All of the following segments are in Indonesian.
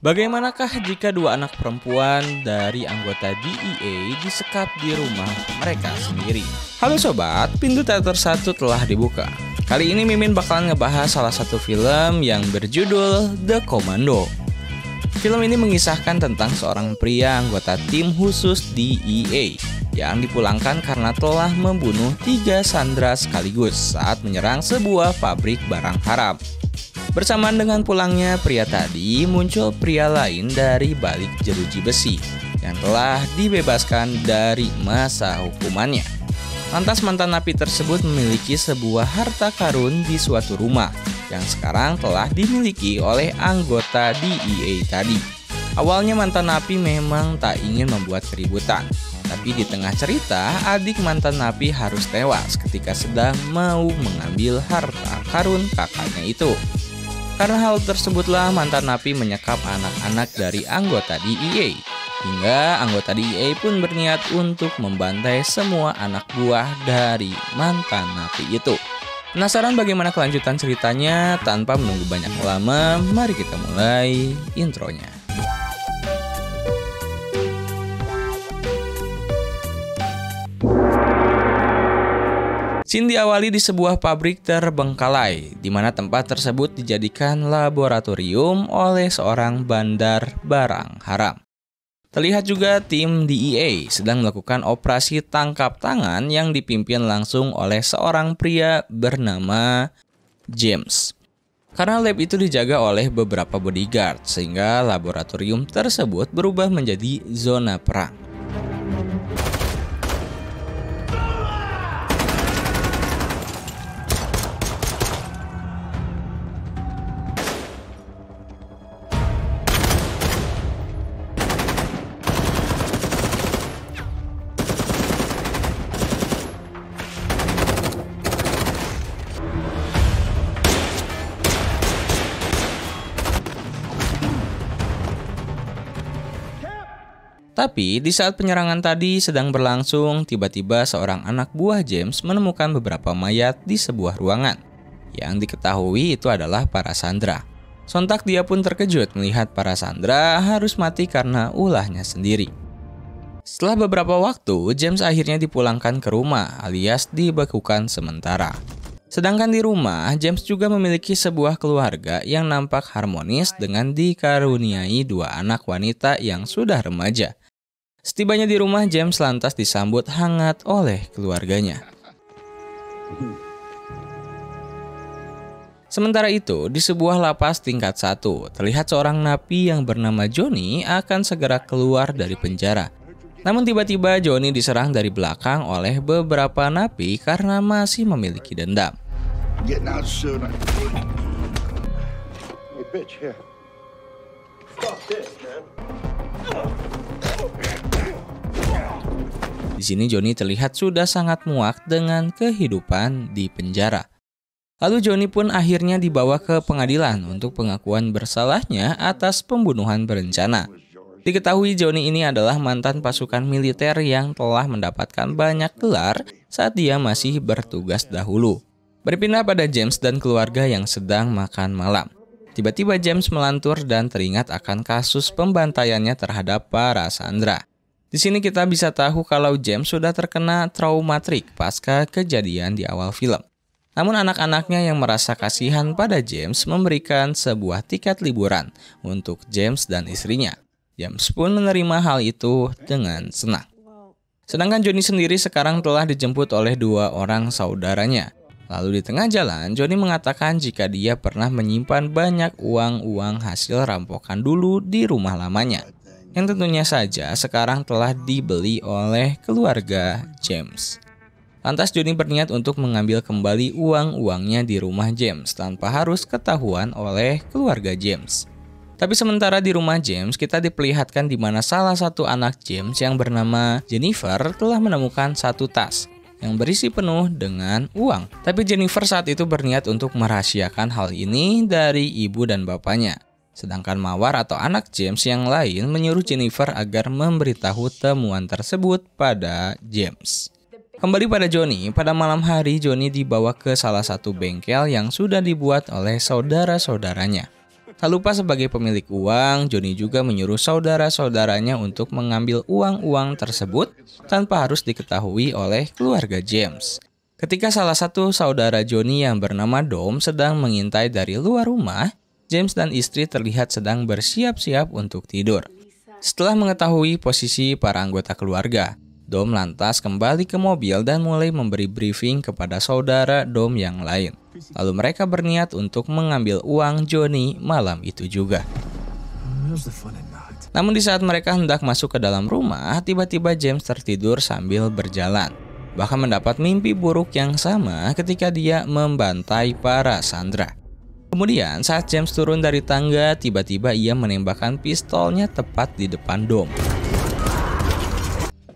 Bagaimanakah jika dua anak perempuan dari anggota DEA disekap di rumah mereka sendiri? Halo sobat, pintu teater 1 telah dibuka. Kali ini Mimin bakalan ngebahas salah satu film yang berjudul The Commando. Film ini mengisahkan tentang seorang pria anggota tim khusus DEA yang dipulangkan karena telah membunuh 3 sandera sekaligus saat menyerang sebuah pabrik barang haram. Bersamaan dengan pulangnya pria tadi, muncul pria lain dari balik jeruji besi yang telah dibebaskan dari masa hukumannya. Lantas mantan napi tersebut memiliki sebuah harta karun di suatu rumah yang sekarang telah dimiliki oleh anggota DEA tadi. Awalnya mantan napi memang tak ingin membuat keributan, tapi di tengah cerita adik mantan napi harus tewas ketika sedang mau mengambil harta karun kakaknya itu. Karena hal tersebutlah mantan napi menyekap anak-anak dari anggota DEA. Hingga anggota DEA pun berniat untuk membantai semua anak buah dari mantan napi itu. Penasaran bagaimana kelanjutan ceritanya? Tanpa menunggu banyak lama, mari kita mulai intronya. Scene diawali di sebuah pabrik terbengkalai, di mana tempat tersebut dijadikan laboratorium oleh seorang bandar barang haram. Terlihat juga tim DEA sedang melakukan operasi tangkap tangan yang dipimpin langsung oleh seorang pria bernama James. Karena lab itu dijaga oleh beberapa bodyguard, sehingga laboratorium tersebut berubah menjadi zona perang. Tapi di saat penyerangan tadi sedang berlangsung, tiba-tiba seorang anak buah James menemukan beberapa mayat di sebuah ruangan. Yang diketahui itu adalah para sandera. Sontak dia pun terkejut melihat para sandera harus mati karena ulahnya sendiri. Setelah beberapa waktu, James akhirnya dipulangkan ke rumah alias dibekukan sementara. Sedangkan di rumah, James juga memiliki sebuah keluarga yang nampak harmonis dengan dikaruniai 2 anak wanita yang sudah remaja. Setibanya di rumah, James lantas disambut hangat oleh keluarganya. Sementara itu, di sebuah lapas tingkat 1, terlihat seorang napi yang bernama Johnny akan segera keluar dari penjara. Namun tiba-tiba Johnny diserang dari belakang oleh beberapa napi karena masih memiliki dendam. Di sini Johnny terlihat sudah sangat muak dengan kehidupan di penjara. Lalu Johnny pun akhirnya dibawa ke pengadilan untuk pengakuan bersalahnya atas pembunuhan berencana. Diketahui Johnny ini adalah mantan pasukan militer yang telah mendapatkan banyak gelar saat dia masih bertugas dahulu. Berpindah pada James dan keluarga yang sedang makan malam. Tiba-tiba James melantur dan teringat akan kasus pembantaiannya terhadap para sandera. Di sini kita bisa tahu kalau James sudah terkena traumatik pasca kejadian di awal film. Namun anak-anaknya yang merasa kasihan pada James memberikan sebuah tiket liburan untuk James dan istrinya. James pun menerima hal itu dengan senang. Sedangkan Johnny sendiri sekarang telah dijemput oleh 2 orang saudaranya. Lalu di tengah jalan, Johnny mengatakan jika dia pernah menyimpan banyak uang hasil rampokan dulu di rumah lamanya. Yang tentunya saja sekarang telah dibeli oleh keluarga James. Lantas Johnny berniat untuk mengambil kembali uang-uangnya di rumah James tanpa harus ketahuan oleh keluarga James. Tapi sementara di rumah James, kita diperlihatkan di mana salah satu anak James yang bernama Jennifer telah menemukan satu tas yang berisi penuh dengan uang. Tapi Jennifer saat itu berniat untuk merahasiakan hal ini dari ibu dan bapaknya. Sedangkan Mawar atau anak James yang lain menyuruh Jennifer agar memberitahu temuan tersebut pada James. Kembali pada Johnny, pada malam hari Johnny dibawa ke salah satu bengkel yang sudah dibuat oleh saudara-saudaranya. Tak lupa sebagai pemilik uang, Johnny juga menyuruh saudara-saudaranya untuk mengambil uang-uang tersebut tanpa harus diketahui oleh keluarga James. Ketika salah satu saudara Johnny yang bernama Dom sedang mengintai dari luar rumah, James dan istri terlihat sedang bersiap-siap untuk tidur. Setelah mengetahui posisi para anggota keluarga, Dom lantas kembali ke mobil dan mulai memberi briefing kepada saudara Dom yang lain. Lalu mereka berniat untuk mengambil uang Johnny malam itu juga. Namun di saat mereka hendak masuk ke dalam rumah, tiba-tiba James tertidur sambil berjalan. Bahkan mendapat mimpi buruk yang sama ketika dia membantai para sandera. Kemudian saat James turun dari tangga, tiba-tiba ia menembakkan pistolnya tepat di depan Dom.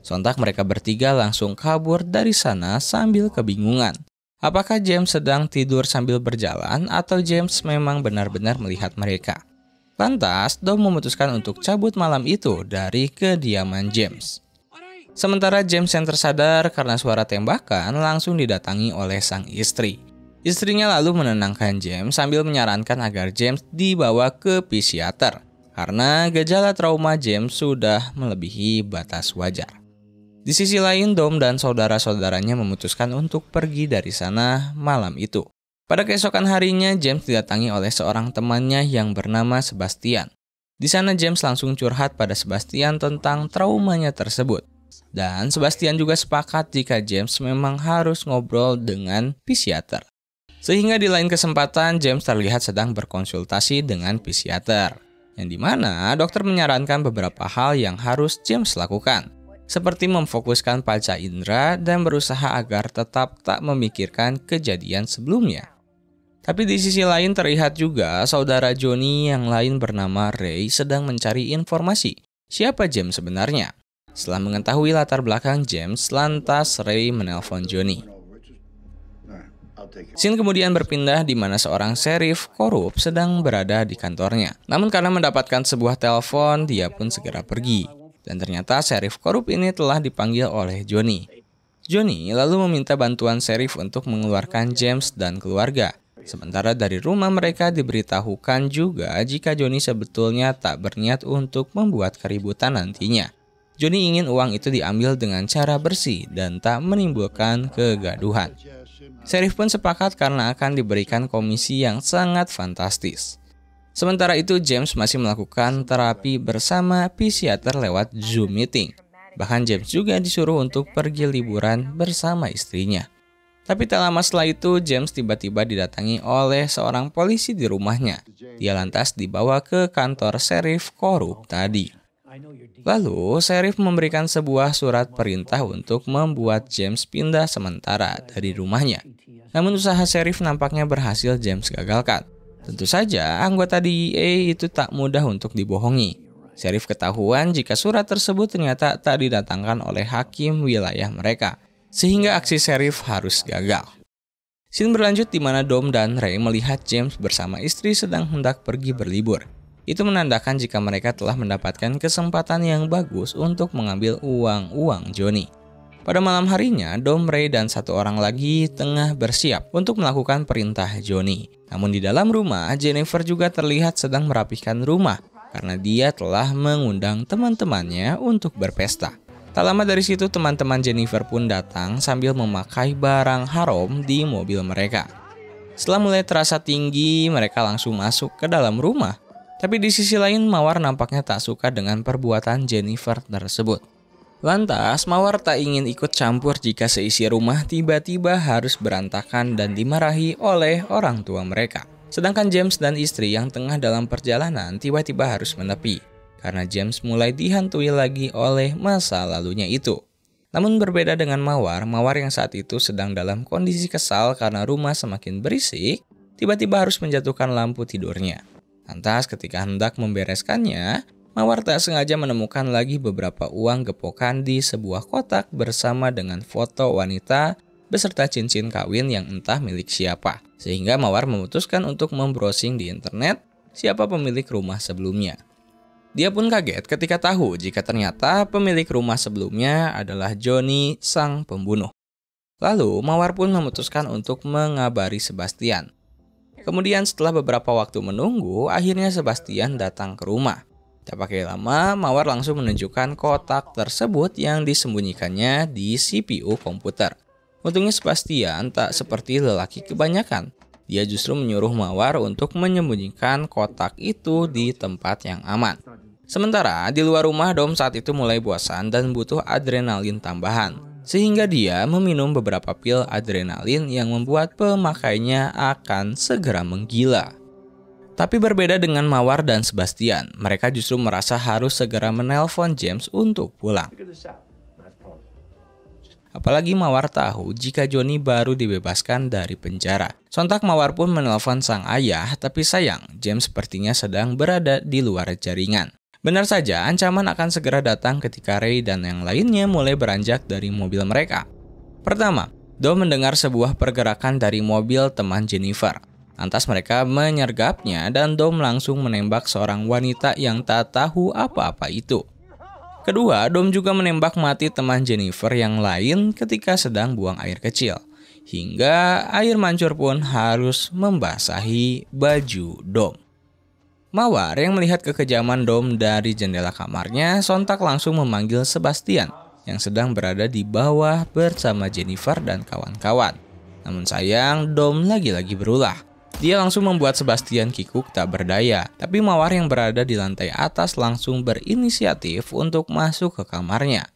Sontak mereka bertiga langsung kabur dari sana sambil kebingungan. Apakah James sedang tidur sambil berjalan atau James memang benar-benar melihat mereka? Lantas, Dom memutuskan untuk cabut malam itu dari kediaman James. Sementara James yang tersadar karena suara tembakan langsung didatangi oleh sang istri. Istrinya lalu menenangkan James sambil menyarankan agar James dibawa ke psikiater karena gejala trauma James sudah melebihi batas wajar. Di sisi lain, Dom dan saudara-saudaranya memutuskan untuk pergi dari sana malam itu. Pada keesokan harinya, James didatangi oleh seorang temannya yang bernama Sebastian. Di sana James langsung curhat pada Sebastian tentang traumanya tersebut. Dan Sebastian juga sepakat jika James memang harus ngobrol dengan psikiater. Sehingga di lain kesempatan James terlihat sedang berkonsultasi dengan psikiater, yang dimana dokter menyarankan beberapa hal yang harus James lakukan, seperti memfokuskan panca indera dan berusaha agar tetap tak memikirkan kejadian sebelumnya. Tapi di sisi lain terlihat juga saudara Johnny yang lain bernama Ray sedang mencari informasi siapa James sebenarnya. Setelah mengetahui latar belakang James, lantas Ray menelpon Johnny. Scene kemudian berpindah di mana seorang sheriff korup sedang berada di kantornya. Namun karena mendapatkan sebuah telepon, dia pun segera pergi. Dan ternyata sheriff korup ini telah dipanggil oleh Johnny. Johnny lalu meminta bantuan sheriff untuk mengeluarkan James dan keluarga. Sementara dari rumah mereka diberitahukan juga jika Johnny sebetulnya tak berniat untuk membuat keributan nantinya. Johnny ingin uang itu diambil dengan cara bersih dan tak menimbulkan kegaduhan. Sheriff pun sepakat karena akan diberikan komisi yang sangat fantastis. Sementara itu James masih melakukan terapi bersama psikiater lewat Zoom meeting. Bahkan James juga disuruh untuk pergi liburan bersama istrinya. Tapi tak lama setelah itu James tiba-tiba didatangi oleh seorang polisi di rumahnya. Dia lantas dibawa ke kantor sheriff korup tadi. Lalu, sheriff memberikan sebuah surat perintah untuk membuat James pindah sementara dari rumahnya. Namun usaha sheriff nampaknya berhasil James gagalkan. Tentu saja, anggota DEA itu tak mudah untuk dibohongi. Sheriff ketahuan jika surat tersebut ternyata tak didatangkan oleh hakim wilayah mereka, sehingga aksi sheriff harus gagal. Scene berlanjut di mana Dom dan Ray melihat James bersama istri sedang hendak pergi berlibur. Itu menandakan jika mereka telah mendapatkan kesempatan yang bagus untuk mengambil uang-uang Johnny. Pada malam harinya, Dom, Ray, dan satu orang lagi tengah bersiap untuk melakukan perintah Johnny. Namun di dalam rumah, Jennifer juga terlihat sedang merapihkan rumah karena dia telah mengundang teman-temannya untuk berpesta. Tak lama dari situ, teman-teman Jennifer pun datang sambil memakai barang haram di mobil mereka. Setelah mulai terasa tinggi, mereka langsung masuk ke dalam rumah. Tapi di sisi lain, Mawar nampaknya tak suka dengan perbuatan Jennifer tersebut. Lantas, Mawar tak ingin ikut campur jika seisi rumah tiba-tiba harus berantakan dan dimarahi oleh orang tua mereka. Sedangkan James dan istri yang tengah dalam perjalanan tiba-tiba harus menepi, karena James mulai dihantui lagi oleh masa lalunya itu. Namun berbeda dengan Mawar yang saat itu sedang dalam kondisi kesal karena rumah semakin berisik, tiba-tiba harus menjatuhkan lampu tidurnya. Lantas ketika hendak membereskannya, Mawar tak sengaja menemukan lagi beberapa uang gepokan di sebuah kotak bersama dengan foto wanita beserta cincin kawin yang entah milik siapa. Sehingga Mawar memutuskan untuk membrowsing di internet siapa pemilik rumah sebelumnya. Dia pun kaget ketika tahu jika ternyata pemilik rumah sebelumnya adalah Johnny, sang pembunuh. Lalu Mawar pun memutuskan untuk mengabari Sebastian. Kemudian setelah beberapa waktu menunggu, akhirnya Sebastian datang ke rumah. Tak pakai lama, Mawar langsung menunjukkan kotak tersebut yang disembunyikannya di CPU komputer. Untungnya Sebastian tak seperti lelaki kebanyakan. Dia justru menyuruh Mawar untuk menyembunyikan kotak itu di tempat yang aman. Sementara di luar rumah, Dom saat itu mulai bosan dan butuh adrenalin tambahan. Sehingga dia meminum beberapa pil adrenalin yang membuat pemakainya akan segera menggila. Tapi berbeda dengan Mawar dan Sebastian, mereka justru merasa harus segera menelpon James untuk pulang. Apalagi Mawar tahu jika Johnny baru dibebaskan dari penjara. Sontak Mawar pun menelpon sang ayah, tapi sayang James sepertinya sedang berada di luar jaringan. Benar saja, ancaman akan segera datang ketika Ray dan yang lainnya mulai beranjak dari mobil mereka. Pertama, Dom mendengar sebuah pergerakan dari mobil teman Jennifer. Lantas mereka menyergapnya dan Dom langsung menembak seorang wanita yang tak tahu apa-apa itu. Kedua, Dom juga menembak mati teman Jennifer yang lain ketika sedang buang air kecil. Hingga air mancur pun harus membasahi baju Dom. Mawar yang melihat kekejaman Dom dari jendela kamarnya sontak langsung memanggil Sebastian yang sedang berada di bawah bersama Jennifer dan kawan-kawan. Namun sayang, Dom lagi-lagi berulah. Dia langsung membuat Sebastian kikuk tak berdaya, tapi Mawar yang berada di lantai atas langsung berinisiatif untuk masuk ke kamarnya.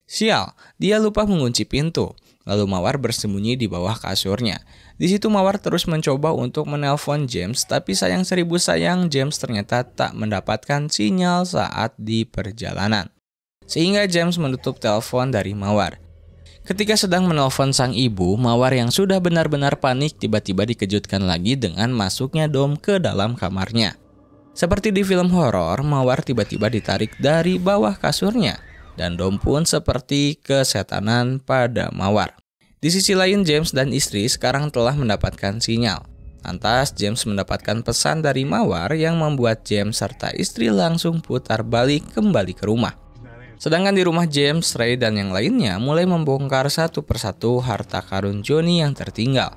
Sial, dia lupa mengunci pintu. Lalu Mawar bersembunyi di bawah kasurnya. Di situ Mawar terus mencoba untuk menelpon James, tapi sayang seribu sayang James ternyata tak mendapatkan sinyal saat di perjalanan. Sehingga James menutup telepon dari Mawar. Ketika sedang menelpon sang ibu, Mawar yang sudah benar-benar panik tiba-tiba dikejutkan lagi dengan masuknya Dom ke dalam kamarnya. Seperti di film horor, Mawar tiba-tiba ditarik dari bawah kasurnya. Dan Dom pun seperti kesetanan pada Mawar. Di sisi lain, James dan istri sekarang telah mendapatkan sinyal. Lantas, James mendapatkan pesan dari Mawar yang membuat James serta istri langsung putar balik kembali ke rumah. Sedangkan di rumah James, Ray dan yang lainnya mulai membongkar satu persatu harta karun Johnny yang tertinggal.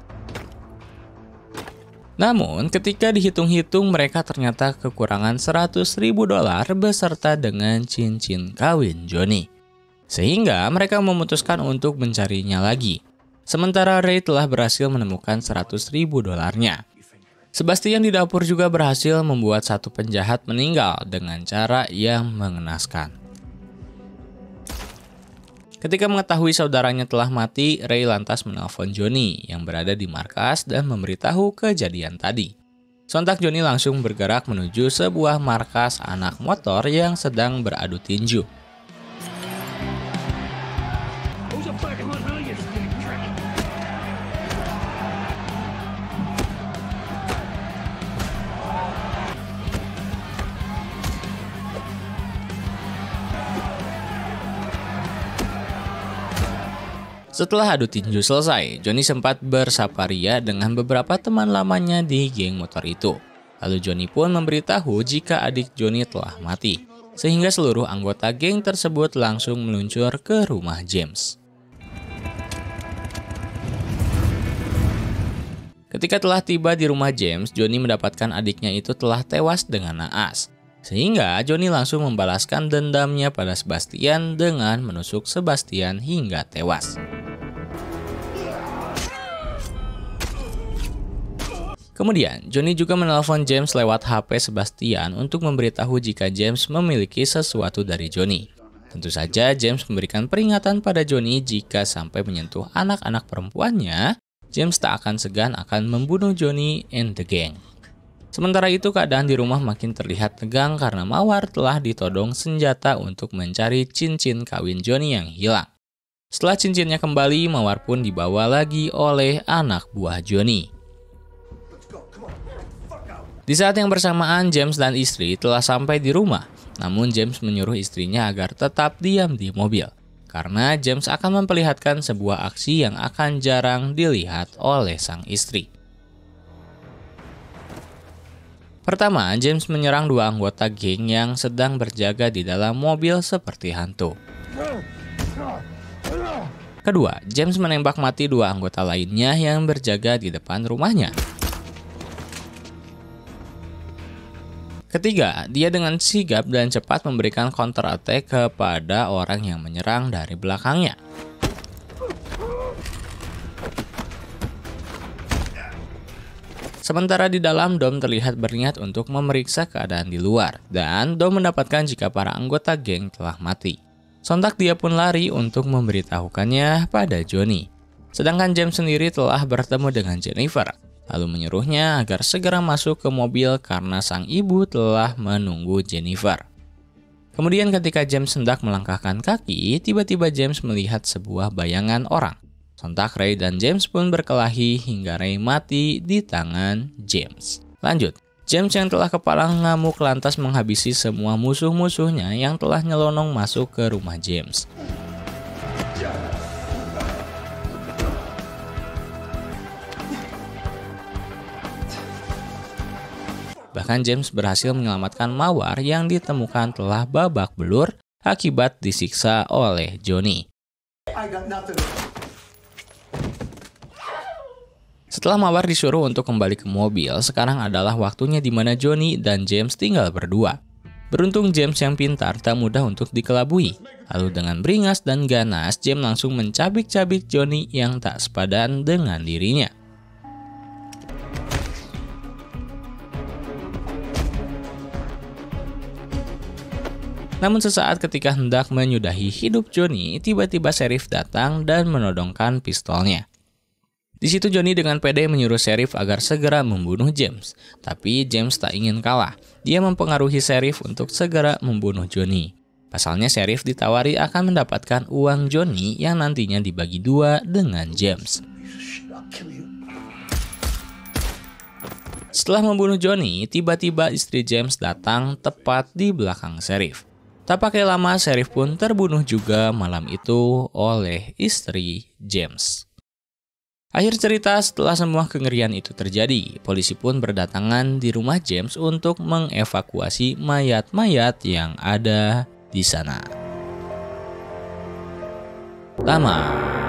Namun, ketika dihitung-hitung mereka ternyata kekurangan $100.000 beserta dengan cincin kawin Johnny. Sehingga mereka memutuskan untuk mencarinya lagi. Sementara Ray telah berhasil menemukan $100.000-nya. Sebastian di dapur juga berhasil membuat satu penjahat meninggal dengan cara yang mengenaskan. Ketika mengetahui saudaranya telah mati, Ray lantas menelpon Johnny yang berada di markas dan memberitahu kejadian tadi. Sontak Johnny langsung bergerak menuju sebuah markas anak motor yang sedang beradu tinju. Setelah adu tinju selesai, Johnny sempat bersaparia dengan beberapa teman lamanya di geng motor itu. Lalu Johnny pun memberitahu jika adik Johnny telah mati, sehingga seluruh anggota geng tersebut langsung meluncur ke rumah James. Ketika telah tiba di rumah James, Johnny mendapatkan adiknya itu telah tewas dengan naas. Sehingga Johnny langsung membalaskan dendamnya pada Sebastian dengan menusuk Sebastian hingga tewas. Kemudian, Johnny juga menelpon James lewat HP Sebastian untuk memberitahu jika James memiliki sesuatu dari Johnny. Tentu saja James memberikan peringatan pada Johnny jika sampai menyentuh anak-anak perempuannya, James tak akan segan akan membunuh Johnny and the gang. Sementara itu keadaan di rumah makin terlihat tegang karena Mawar telah ditodong senjata untuk mencari cincin kawin Johnny yang hilang. Setelah cincinnya kembali, Mawar pun dibawa lagi oleh anak buah Johnny. Di saat yang bersamaan, James dan istri telah sampai di rumah. Namun James menyuruh istrinya agar tetap diam di mobil. Karena James akan memperlihatkan sebuah aksi yang akan jarang dilihat oleh sang istri. Pertama, James menyerang dua anggota geng yang sedang berjaga di dalam mobil seperti hantu. Kedua, James menembak mati dua anggota lainnya yang berjaga di depan rumahnya. Ketiga, dia dengan sigap dan cepat memberikan counter attack kepada orang yang menyerang dari belakangnya. Sementara di dalam, Dom terlihat berniat untuk memeriksa keadaan di luar, dan Dom mendapatkan jika para anggota geng telah mati. Sontak dia pun lari untuk memberitahukannya pada Johnny. Sedangkan James sendiri telah bertemu dengan Jennifer, lalu menyuruhnya agar segera masuk ke mobil karena sang ibu telah menunggu Jennifer. Kemudian ketika James hendak melangkahkan kaki, tiba-tiba James melihat sebuah bayangan orang. Sontak Ray dan James pun berkelahi hingga Ray mati di tangan James. Lanjut, James yang telah kepala ngamuk lantas menghabisi semua musuh-musuhnya yang telah nyelonong masuk ke rumah James. Bahkan James berhasil menyelamatkan Mawar yang ditemukan telah babak belur akibat disiksa oleh Johnny. Setelah Mawar disuruh untuk kembali ke mobil, sekarang adalah waktunya di mana Johnny dan James tinggal berdua. Beruntung James yang pintar tak mudah untuk dikelabui. Lalu dengan beringas dan ganas, James langsung mencabik-cabik Johnny yang tak sepadan dengan dirinya. Namun sesaat ketika hendak menyudahi hidup Johnny, tiba-tiba Sheriff datang dan menodongkan pistolnya. Di situ Johnny dengan pede menyuruh Sheriff agar segera membunuh James. Tapi James tak ingin kalah. Dia mempengaruhi Sheriff untuk segera membunuh Johnny. Pasalnya Sheriff ditawari akan mendapatkan uang Johnny yang nantinya dibagi dua dengan James. Setelah membunuh Johnny, tiba-tiba istri James datang tepat di belakang Sheriff. Tak pakai lama, Sheriff pun terbunuh juga malam itu oleh istri James. Akhir cerita, setelah semua kengerian itu terjadi, polisi pun berdatangan di rumah James untuk mengevakuasi mayat-mayat yang ada di sana. Tamat.